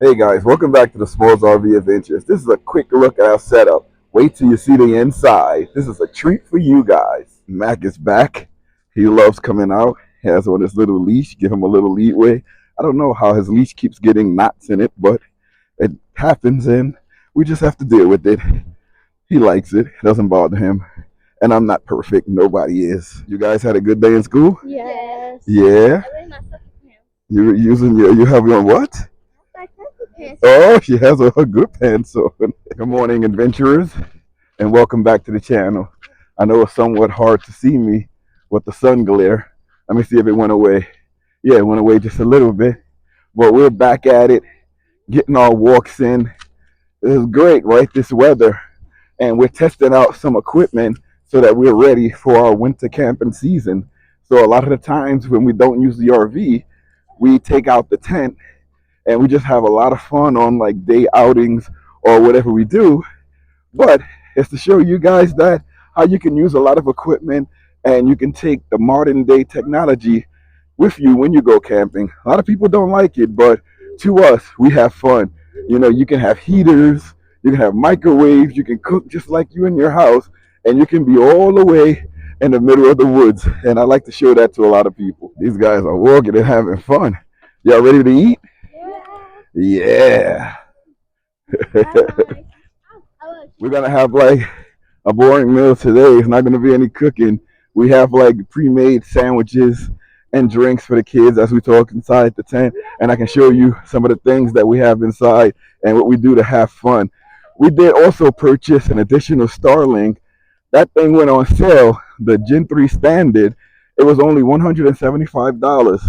Hey guys, welcome back to the SmallsRV Adventures. This is a quick look at our setup. Wait till you see the inside. This is a treat for you guys. Mac is back. He loves coming out. He has on his little leash. Give him a little leadway. I don't know how his leash keeps getting knots in it, but it happens and we just have to deal with it. He likes it. It doesn't bother him. And I'm not perfect. Nobody is. You guys had a good day in school? Yes. Yeah. You have your what? Oh, she has a good pants on. Good morning, adventurers, and welcome back to the channel. I know it's somewhat hard to see me with the sun glare. Let me see if it went away. Yeah, it went away just a little bit. But we're back at it, getting our walks in. It is great, right? This weather. And we're testing out some equipment so that we're ready for our winter camping season. So a lot of the times when we don't use the RV, we take out the tent and we just have a lot of fun on like day outings or whatever we do. But it's to show you guys that how you can use a lot of equipment and you can take the modern day technology with you when you go camping. A lot of people don't like it, but to us, we have fun. You know, you can have heaters, you can have microwaves, you can cook just like you in your house, and you can be all the way in the middle of the woods. And I like to show that to a lot of people. These guys are walking and having fun. Y'all ready to eat? Yeah. We're gonna have like a boring meal today. It's not gonna be any cooking. We have like pre-made sandwiches and drinks for the kids as we talk inside the tent, and I can show you some of the things that we have inside and what we do to have fun. We did also purchase an additional Starlink. That thing went on sale, the Gen 3 standard. It was only $175.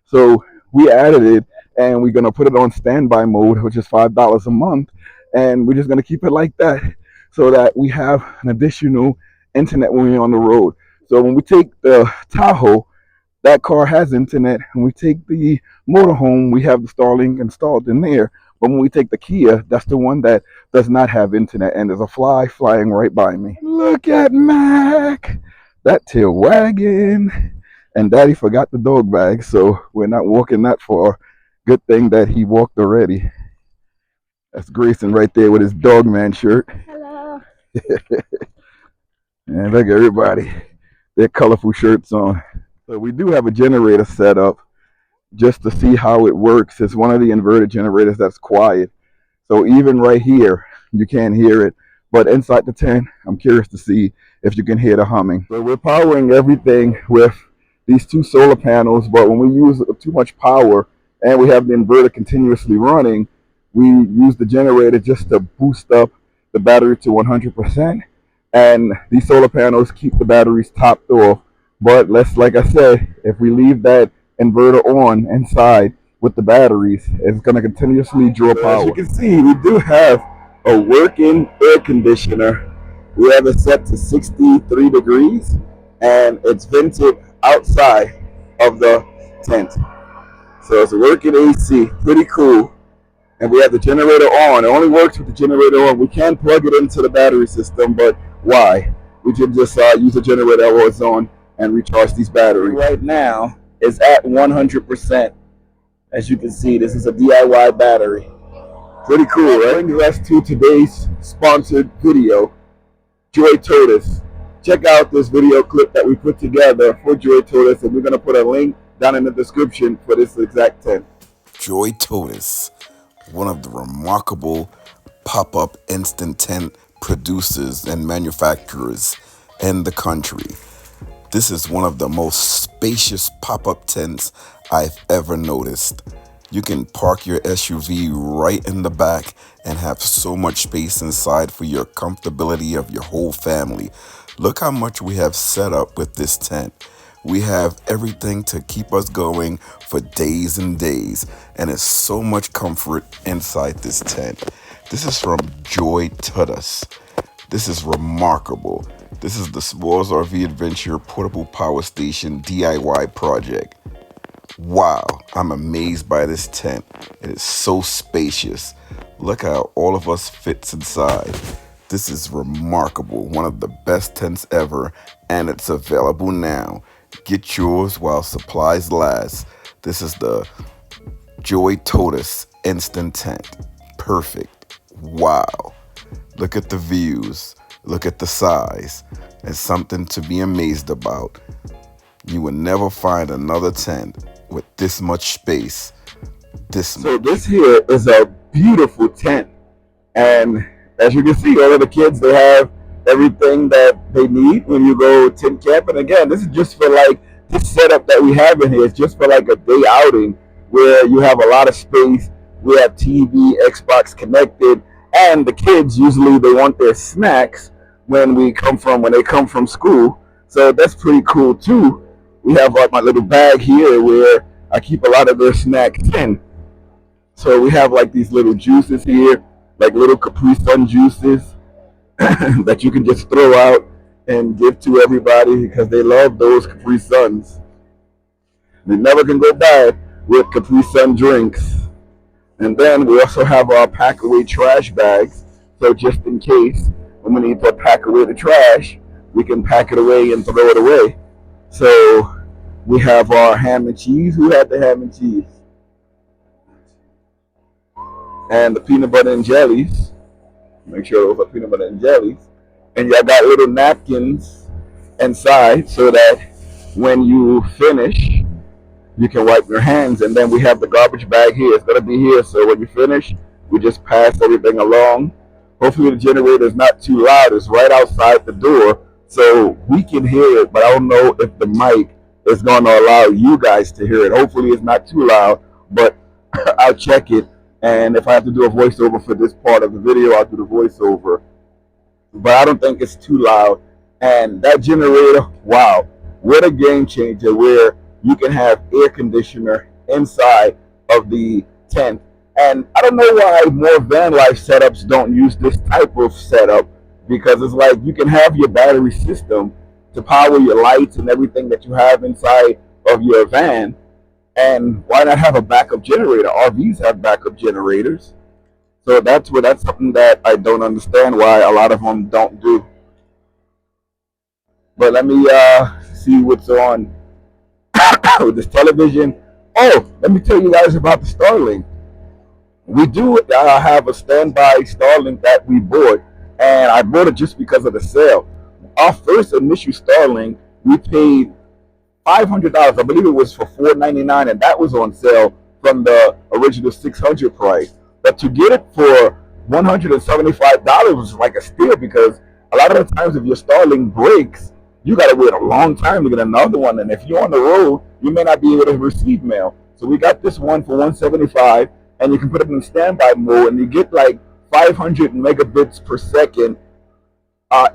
So we added it and we're gonna put it on standby mode, which is $5 a month, and we're just gonna keep it like that so that we have an additional internet when we're on the road. So when we take the Tahoe, that car has internet. When we take the motorhome, we have the Starlink installed in there. But when we take the Kia, that's the one that does not have internet, and there's a fly flying right by me. Look at Mac, that tail wagging. And Daddy forgot the dog bag, so we're not walking that far. Good thing that he walked already. That's Grayson right there with his Dogman shirt. Hello. And look at everybody, their colorful shirts on. So we do have a generator set up just to see how it works. It's one of the inverter generators that's quiet. So even right here, you can't hear it. But inside the tent, I'm curious to see if you can hear the humming. So we're powering everything with these two solar panels, but when we use too much power and we have the inverter continuously running, we use the generator just to boost up the battery to 100%. And these solar panels keep the batteries topped off. But like I said, if we leave that inverter on inside with the batteries, it's going to continuously draw power. As you can see, we do have a working air conditioner. We have it set to 63 degrees and it's vented outside of the tent. So it's a working AC, pretty cool. And we have the generator on. It only works with the generator on. We can plug it into the battery system, but why? We can just use the generator while it's on and recharge these batteries. Right now is at 100%. As you can see, this is a DIY battery. Pretty cool, right? That brings us to today's sponsored video, Joy Tutus. Check out this video clip that we put together for Joy Tutus, and we're going to put a link down in the description for this exact tent. Joy Tutus, one of the remarkable pop-up instant tent producers and manufacturers in the country. This is one of the most spacious pop-up tents I've ever noticed. You can park your SUV right in the back and have so much space inside for your comfortability of your whole family. Look how much we have set up with this tent. We have everything to keep us going for days and days, and it's so much comfort inside this tent. This is from Joy Tutus. This is remarkable. This is the SmallsRV Adventure Portable Power Station DIY project. Wow, I'm amazed by this tent. It is so spacious. Look how all of us fits inside. This is remarkable. One of the best tents ever, and it's available now. Get yours while supplies last. This is the Joy Tutus instant tent. Perfect. Wow. Look at the views. Look at the size. It's something to be amazed about. You will never find another tent with this much space. So this here is a beautiful tent. And as you can see, all of the kids, they have everything that they need when you go tent camping. Again, this is just for like this setup that we have in here. It's just for like a day outing where you have a lot of space. We have TV, Xbox connected, and the kids usually they want their snacks when they come from school. So that's pretty cool too. We have my little bag here where I keep a lot of their snacks in. So we have like these little juices here, like little Capri Sun juices that you can just throw out and give to everybody because they love those Capri Suns. They never can go bad with Capri Sun drinks. And then we also have our pack away trash bags. So just in case when we need to pack away the trash, we can pack it away and throw it away. So we have our ham and cheese. Who had the ham and cheese? And the peanut butter and jellies. Make sure those are peanut butter and jellies. And y'all got little napkins inside so that when you finish, you can wipe your hands. And then we have the garbage bag here. It's going to be here. So when you finish, we just pass everything along. Hopefully the generator is not too loud. It's right outside the door. So we can hear it, but I don't know if the mic is going to allow you guys to hear it. Hopefully it's not too loud, but I'll check it. And if I have to do a voiceover for this part of the video, I'll do the voiceover. But I don't think it's too loud. And that generator, wow, what a game changer where you can have air conditioner inside of the tent. And I don't know why more van life setups don't use this type of setup, because it's like you can have your battery system to power your lights and everything that you have inside of your van. And why not have a backup generator? RVs have backup generators. So that's something that I don't understand why a lot of them don't do. But let me see what's on with this television. Oh, let me tell you guys about the Starlink. We do have a standby Starlink that we bought, and I bought it just because of the sale. Our first initial Starlink, we paid $500. I believe it was for $499, and that was on sale from the original $600 price. But to get it for $175 was like a steal, because a lot of the times if your Starlink breaks, you got to wait a long time to get another one. And if you're on the road, you may not be able to receive mail. So we got this one for $175, and you can put it in standby mode, and you get like 500 megabits per second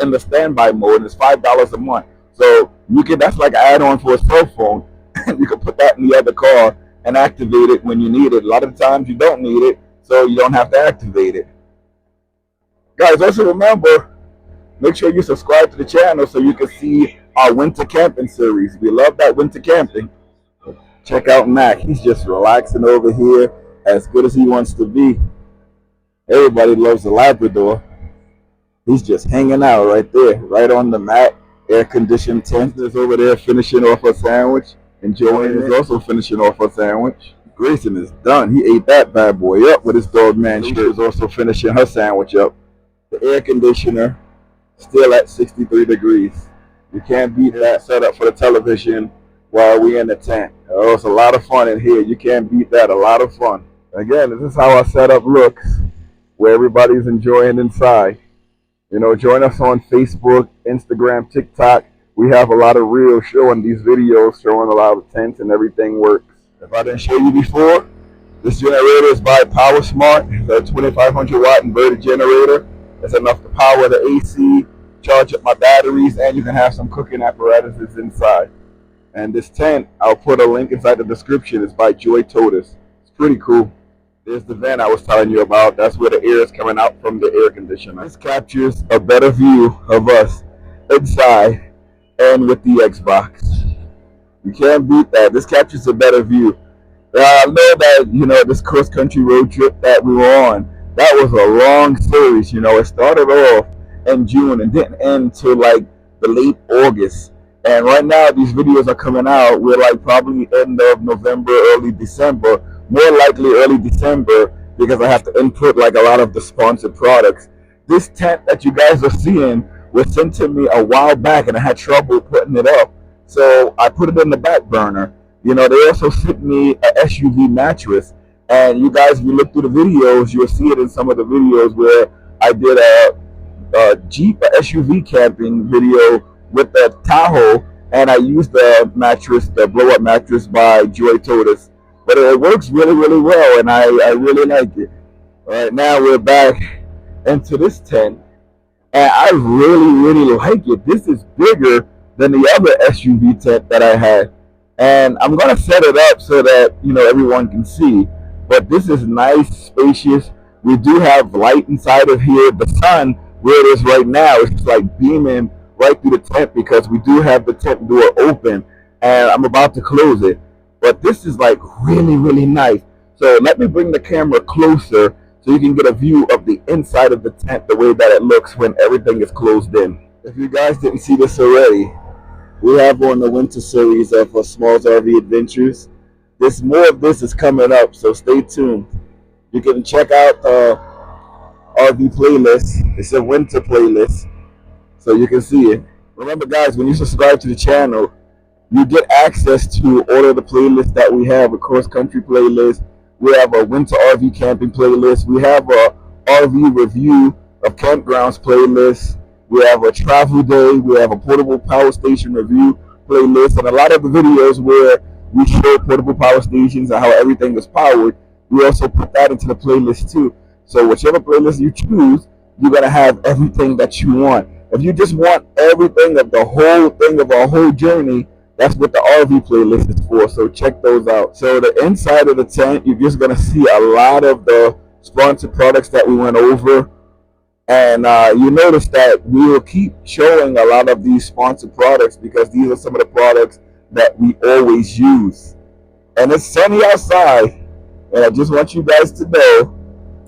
in the standby mode, and it's $5 a month. So you can, that's like an add-on for a cell phone, and you can put that in the other car and activate it when you need it. A lot of the times you don't need it, so you don't have to activate it. Guys, also remember, make sure you subscribe to the channel so you can see our winter camping series. We love that winter camping. Check out Mac. He's just relaxing over here, as good as he wants to be. Everybody loves the Labrador. He's just hanging out right there, right on the mat. Air-conditioned tent is over there finishing off a sandwich. And Joanne is also finishing off a sandwich. Grayson is done. He ate that bad boy up with his dog man shirt. She was also finishing her sandwich up. The air conditioner still at 63 degrees. You can't beat that setup for the television while we in the tent. Oh, it's a lot of fun in here. You can't beat that. A lot of fun. Again, this is how our setup looks, where everybody's enjoying inside. You know, join us on Facebook, Instagram, TikTok. We have a lot of reels showing these videos, showing a lot of tents and everything works. If I didn't show you before, this generator is by PowerSmart. It's a 2500 watt inverter generator. It's enough to power the AC, charge up my batteries, and you can have some cooking apparatuses inside. And this tent, I'll put a link inside the description. It's by Tutus. It's pretty cool. There's the vent I was telling you about. That's where the air is coming out from the air conditioner. This captures a better view of us inside and with the Xbox. You can't beat that. This captures a better view. I know that, you know, this cross-country road trip that we were on, that was a long series. You know, it started off in June and didn't end till like the late August. And right now, these videos are coming out. We're like probably end of November, early December. More likely early December, because I have to input like a lot of the sponsored products. This tent that you guys are seeing was sent to me a while back, and I had trouble putting it up, so I put it in the back burner. They also sent me a SUV mattress, and you guys, if you look through the videos, you'll see it in some of the videos where I did a Jeep, a SUV camping video with the Tahoe, and I used the mattress, the blow up mattress by Tutus. But it works really, really well, and I really like it. All right, now we're back into this tent, and I really, really like it. This is bigger than the other SUV tent that I had, and I'm gonna set it up so that everyone can see. But this is nice, spacious. We do have light inside of here. The sun, where it is right now, is just like beaming right through the tent because we do have the tent door open, and I'm about to close it. But this is like really, really nice. So let me bring the camera closer so you can get a view of the inside of the tent, the way that it looks when everything is closed in. If you guys didn't see this already, we have on the winter series of SmallsRV Adventures. More of this is coming up, so stay tuned. You can check out the RV playlist. It's a winter playlist, so you can see it. Remember, guys, when you subscribe to the channel, you get access to all of the playlists that we have: a cross country playlist, we have a winter RV camping playlist, we have a RV review of campgrounds playlist, we have a travel day, we have a portable power station review playlist, and a lot of the videos where we show portable power stations and how everything is powered, we also put that into the playlist too. So whichever playlist you choose, you're gonna have everything that you want. If you just want everything of the whole thing of our whole journey, that's what the RV playlist is for. So check those out. So the inside of the tent, you're just gonna see a lot of the sponsored products that we went over, and you notice that we will keep showing a lot of these sponsored products because these are some of the products that we always use. And it's sunny outside, and I just want you guys to know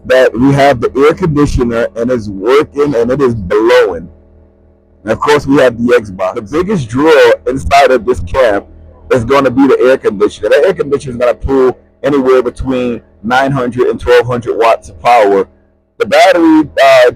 that we have the air conditioner and it's working and it is blowing. And of course, we have the Xbox. The biggest draw inside of this camp is going to be the air conditioner. The air conditioner is going to pull anywhere between 900 and 1200 watts of power. The battery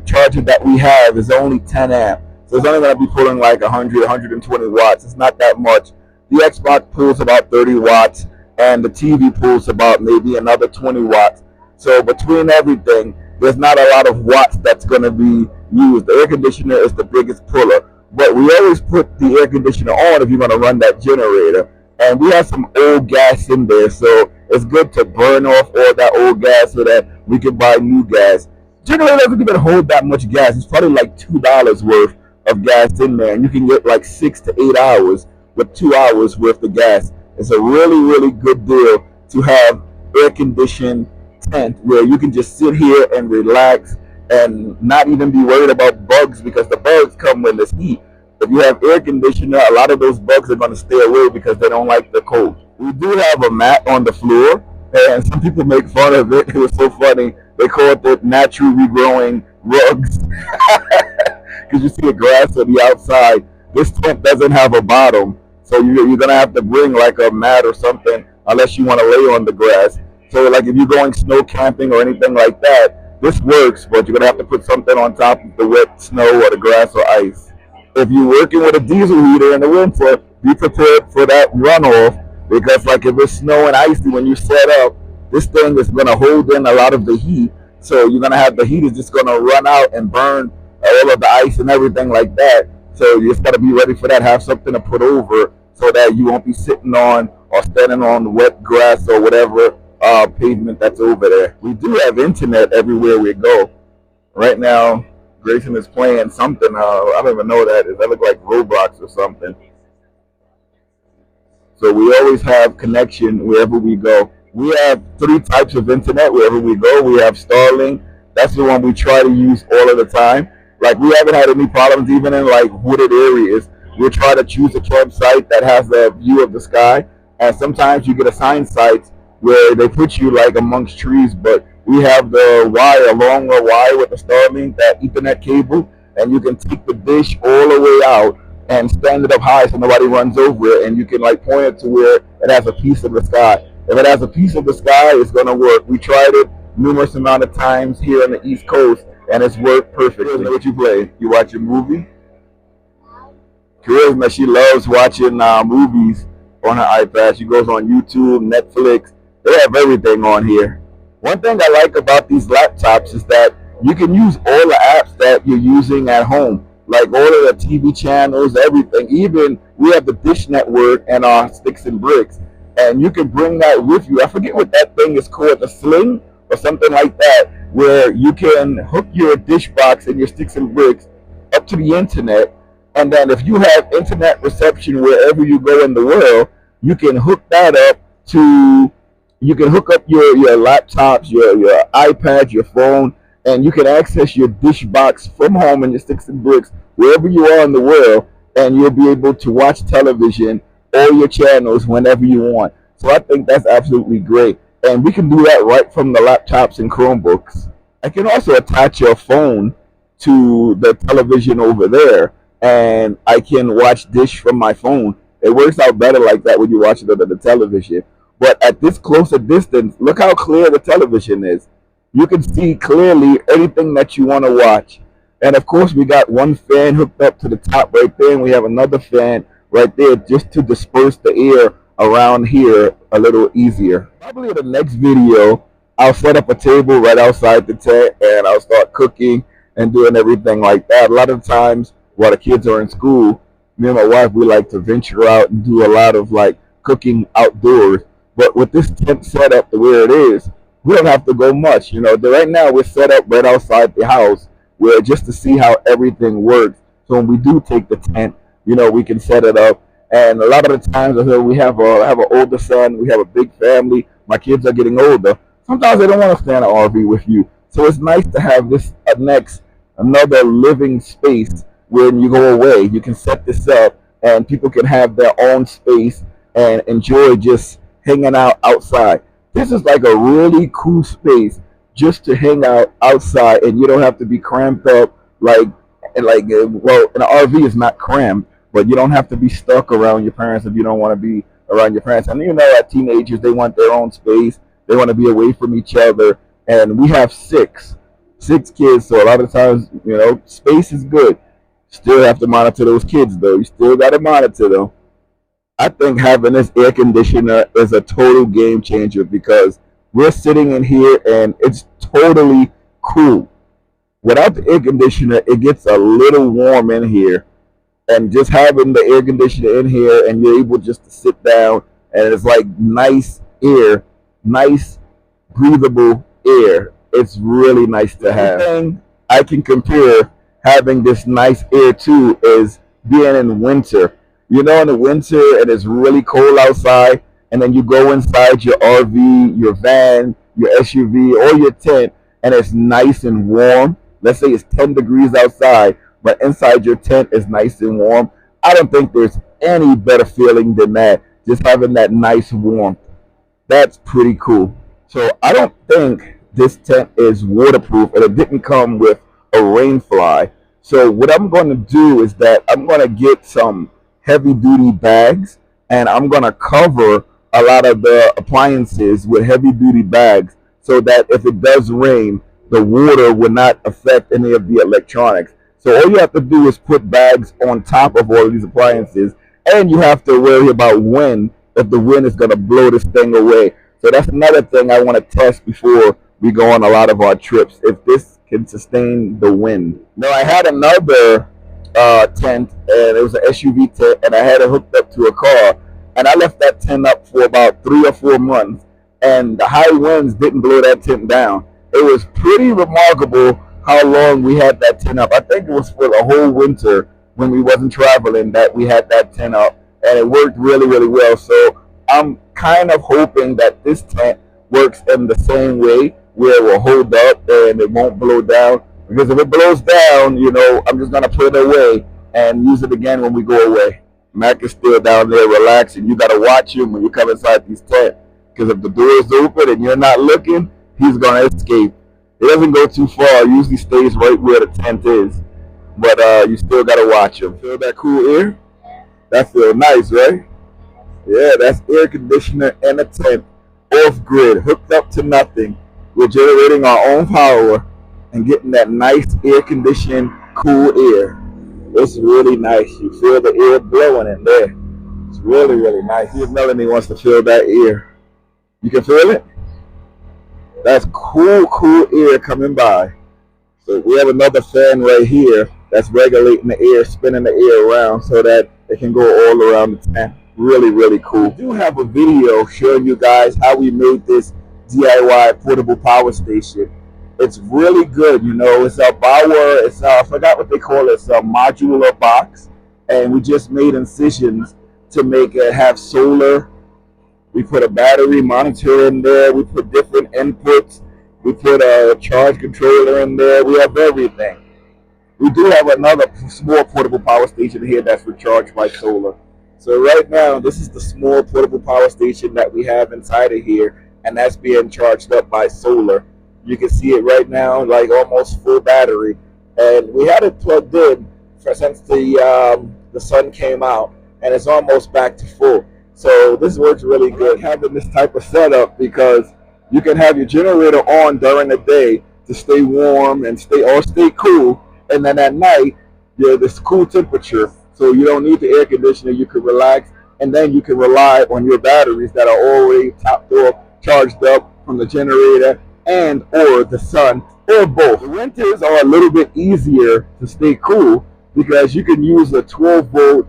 charger that we have is only 10 amp, so it's only going to be pulling like 100, 120 watts. It's not that much. The Xbox pulls about 30 watts, and the TV pulls about maybe another 20 watts. So between everything, there's not a lot of watts that's going to be used. The air conditioner is the biggest puller, but we always put the air conditioner on if you're going to run that generator. And we have some old gas in there, so it's good to burn off all that old gas so that we can buy new gas. Generator doesn't even hold that much gas. It's probably like $2 worth of gas in there, and you can get like 6 to 8 hours with 2 hours worth of gas. It's a really, really good deal to have air conditioned tent where you can just sit here and relax and not even be worried about bugs, because the bugs come when there's heat. If you have air conditioner, a lot of those bugs are going to stay away because they don't like the cold. We do have a mat on the floor, and some people make fun of it. It was so funny. They call it the natural regrowing rugs because you see the grass on the outside. This tent doesn't have a bottom, so you're going to have to bring like a mat or something unless you want to lay on the grass. So like if you're going snow camping or anything like that, this works, but you're going to have to put something on top of the wet snow or the grass or ice. If you're working with a diesel heater in the winter, be prepared for that runoff, because like if it's snow and icy when you set up, this thing is going to hold in a lot of the heat. So you're going to have the heat is just going to run out and burn all of the ice and everything like that. So you just got to be ready for that. Have something to put over so that you won't be sitting on or standing on wet grass or whatever pavement that's over there. We do have internet everywhere we go. Right now, Grayson is playing something. I don't even know what that is. That looks like Roblox or something. So we always have connection wherever we go. We have 3 types of internet wherever we go. We have Starlink. That's the one we try to use all of the time. Like we haven't had any problems even in like wooded areas. We'll try to choose a campsite that has a view of the sky. And sometimes you get assigned sites where they put you like amongst trees, but we have the wire, longer wire with the Starlink, that Ethernet cable, and you can take the dish all the way out and stand it up high so nobody runs over it, and you can like point it to where it has a piece of the sky. If it has a piece of the sky, it's gonna work. We tried it numerous amount of times here on the East Coast, and it's worked perfectly. What you play? You watch a movie? Charisma, she loves watching movies on her iPad. She goes on YouTube, Netflix. They have everything on here. One thing I like about these laptops is that you can use all the apps that you're using at home, like all of the TV channels, everything. Even we have the Dish Network and our Sticks and Bricks, and you can bring that with you. I forget what that thing is called, a sling or something like that, where you can hook your dish box and your Sticks and Bricks up to the internet, and then if you have internet reception wherever you go in the world, you can hook that up to you can hook up your laptops, your iPad, your phone, and you can access your dish box from home and your Sticks and Bricks wherever you are in the world, and you'll be able to watch television, all your channels whenever you want. So I think that's absolutely great. And we can do that right from the laptops and Chromebooks. I can also attach your phone to the television over there, and I can watch Dish from my phone. It works out better like that when you watch it on the television. But at this closer distance, look how clear the television is. You can see clearly anything that you want to watch. And of course, we got one fan hooked up to the top right there, and we have another fan right there just to disperse the air around here a little easier. Probably in the next video, I'll set up a table right outside the tent, and I'll start cooking and doing everything like that. A lot of times while the kids are in school, me and my wife, we like to venture out and do a lot of like cooking outdoors. But with this tent setup the way it is, we don't have to go much. Right now we're set up right outside the house, where just to see how everything works. So when we do take the tent, we can set it up. And a lot of the times, we have an older son, we have a big family. My kids are getting older. Sometimes they don't want to stay in an RV with you. So it's nice to have this another living space. When you go away, you can set this up, and people can have their own space and enjoy just hanging out outside. This is like a really cool space just to hang out outside, and you don't have to be cramped up well, an RV is not cramped, but you don't have to be stuck around your parents if you don't want to be around your parents. And at teenagers, they want their own space. They want to be away from each other, and we have six kids, so a lot of times, space is good. Still have to monitor those kids, though. You still got to monitor them. I think having this air conditioner is a total game changer, because we're sitting in here and it's totally cool. Without the air conditioner, it gets a little warm in here. And just having the air conditioner in here, and you're able just to sit down, and it's like nice air, nice breathable air. It's really nice to have. The thing I can compare having this nice air to is being in winter. In the winter and it's really cold outside, and then you go inside your RV, your van, your SUV, or your tent, and it's nice and warm. Let's say it's 10 degrees outside, but inside your tent is nice and warm. I don't think there's any better feeling than that, just having that nice warmth. That's pretty cool. So I don't think this tent is waterproof, and it didn't come with a rain fly. So what I'm going to do is that I'm going to get some heavy duty bags, and I'm going to cover a lot of the appliances with heavy duty bags, so that if it does rain, the water will not affect any of the electronics. So all you have to do is put bags on top of all of these appliances, and you have to worry about wind, if the wind is going to blow this thing away. So that's another thing I want to test before we go on a lot of our trips, if this can sustain the wind. Now, I had another tent, and it was an SUV tent, and I had it hooked up to a car, and I left that tent up for about 3 or 4 months, and the high winds didn't blow that tent down. It was pretty remarkable how long we had that tent up. I think it was for the whole winter when we wasn't traveling that we had that tent up, and it worked really, really well. So I'm kind of hoping that this tent works in the same way, where it will hold up and it won't blow down. Because if it blows down, I'm just going to put it away and use it again when we go away. Mac is still down there relaxing. You got to watch him when you come inside these tents. Because if the door is open and you're not looking, he's going to escape. It doesn't go too far. It usually stays right where the tent is. But you still got to watch him. Feel that cool air? That feels nice, right? Yeah, that's air conditioner and a tent. Off grid, hooked up to nothing. we're generating our own power and getting that nice air conditioned cool air. It's really nice. You feel the air blowing in there. It's really, really nice. See if Melanie wants to feel that air. You can feel it? That's cool, cool air coming by. So we have another fan right here that's regulating the air, spinning the air around so that it can go all around the tent. Really, really cool. We do have a video showing you guys how we made this DIY portable power station. It's really good, you know. It's a Bauer, I forgot what they call it. It's a modular box. And we just made incisions to make it have solar. We put a battery monitor in there. We put different inputs. We put a charge controller in there. We have everything. We do have another small portable power station here that's recharged by solar. So right now, this is the small portable power station that we have inside of here, and that's being charged up by solar. You can see it right now, like almost full battery. And we had it plugged in since the sun came out, and it's almost back to full. So this works really good having this type of setup because you can have your generator on during the day to stay warm and stay cool, and then at night this cool temperature, so you don't need the air conditioner. You can relax, and then you can rely on your batteries that are already topped off, charged up from the generator and or the sun, or both. The winters are a little bit easier to stay cool because you can use a 12-volt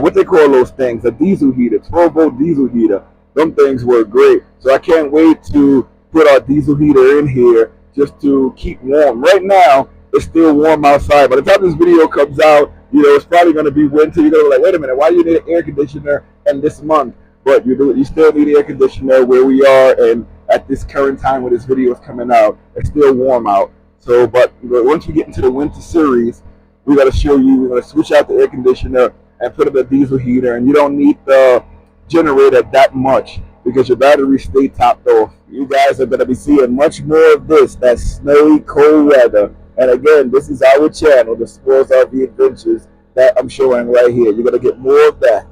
what they call those things, a diesel heater, 12-volt diesel heater. Them things work great. So I can't wait to put our diesel heater in here just to keep warm. Right now, it's still warm outside. By the time this video comes out, you know, it's probably going to be winter. You're going to be like, wait a minute, why do you need an air conditioner in this month? But you still need an air conditioner where we are, and at this current time when this video is coming out, it's still warm out. So, but once we get into the winter series, we're going to show you, we're going to switch out the air conditioner and put in a diesel heater, and you don't need the generator that much because your batteries stay topped off. You guys are going to be seeing much more of this, that snowy, cold weather. And again, this is our channel, the SmallsRV Adventures, that I'm showing right here. You're going to get more of that.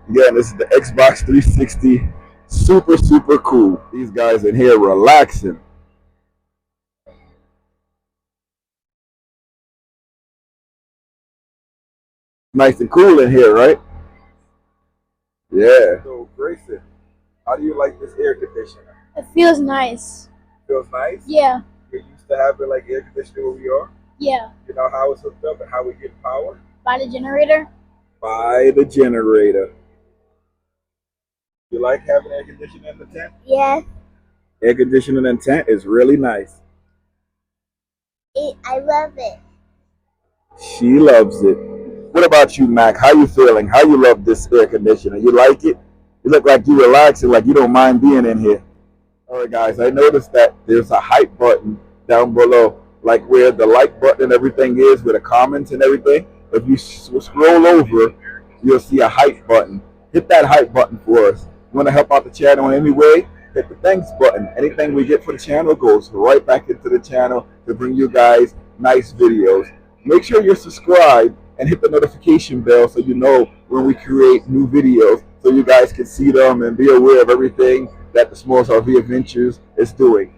Again, this is the Xbox 360. Super, super cool. These guys in here relaxing. Nice and cool in here, right? Yeah. So, Grayson, how do you like this air conditioner? It feels nice. Feels nice? Yeah. You're used to having like air conditioning where we are? Yeah. You know how it's hooked up and how we get power? By the generator? By the generator. You like having air conditioning in the tent? Yeah. Air conditioning in the tent is really nice. I love it. She loves it. What about you, Mac? How you feeling? How you love this air conditioner? You like it? You look like you relaxing, like you don't mind being in here. All right, guys, I noticed that there's a hype button down below, like where the like button and everything is, with the comments and everything. If you scroll over, you'll see a hype button. Hit that hype button for us. You want to help out the channel in any way? Hit the thanks button. Anything we get for the channel goes right back into the channel to bring you guys nice videos. Make sure you're subscribed and hit the notification bell so you know when we create new videos, so you guys can see them and be aware of everything that the SmallsRV Adventures is doing.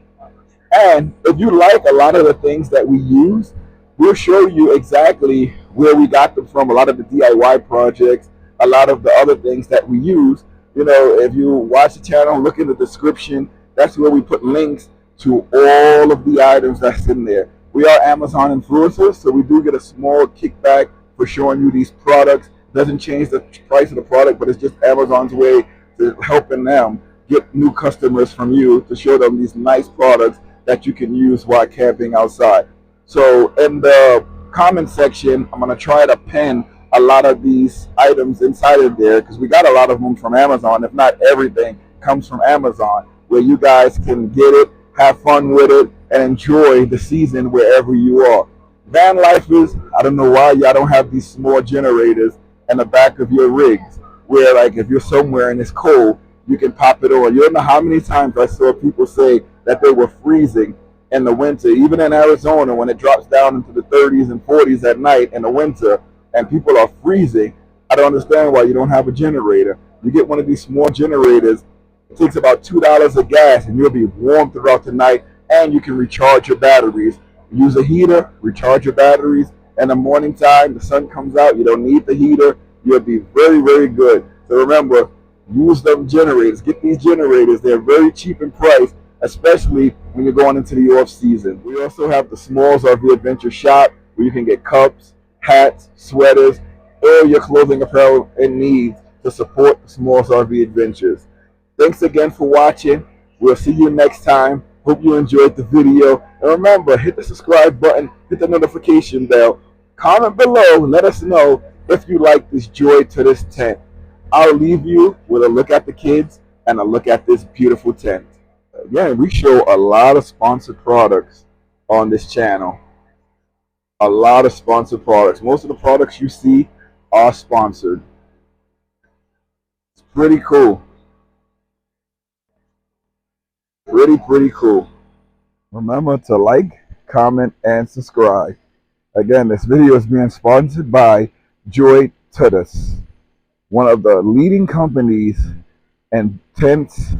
And if you like a lot of the things that we use, we'll show you exactly where we got them from, a lot of the DIY projects, a lot of the other things that we use. You know, if you watch the channel, look in the description, that's where we put links to all of the items that's in there. We are Amazon influencers, so we do get a small kickback for showing you these products. It doesn't change the price of the product, but it's just Amazon's way to helping them get new customers from you, to show them these nice products that you can use while camping outside. So in the comment section, I'm going to try to pin a lot of these items inside of there because we got a lot of them from Amazon. If not everything comes from Amazon, where you guys can get it, have fun with it, and enjoy the season wherever you are. Van lifers, I don't know why y'all don't have these small generators in the back of your rigs, where like if you're somewhere and it's cold, you can pop it on. You don't know how many times I saw people say that they were freezing in the winter, even in Arizona when it drops down into the 30s and 40s at night in the winter, and people are freezing. I don't understand why you don't have a generator. You get one of these small generators, It takes about $2 of gas, and you'll be warm throughout the night, and you can recharge your batteries. Use a heater, recharge your batteries. In the morning time, the sun comes out, you don't need the heater. You'll be very, very good. So remember, use them generators. Get these generators. They're very cheap in price, especially when you're going into the off season. We also have the SmallsRV Adventure Shop, where you can get cups, hats, sweaters, or your clothing apparel and needs to support the SmallsRV Adventures. Thanks again for watching. We'll see you next time. Hope you enjoyed the video. And remember, hit the subscribe button, hit the notification bell. Comment below, let us know if you like this Joy Tutus tent. I'll leave you with a look at the kids and a look at this beautiful tent. Again, we show a lot of sponsored products on this channel. A lot of sponsored products. Most of the products you see are sponsored. It's pretty cool. Pretty cool. Remember to like, comment, and subscribe. Again, this video is being sponsored by Joy Tutus, one of the leading companies in tents,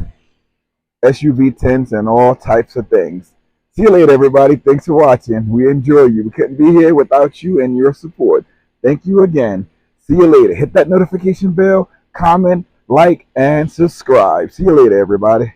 SUV tents, and all types of things. See you later, everybody. Thanks for watching. We enjoy you. We couldn't be here without you and your support. Thank you again. See you later. Hit that notification bell, comment, like, and subscribe. See you later, everybody.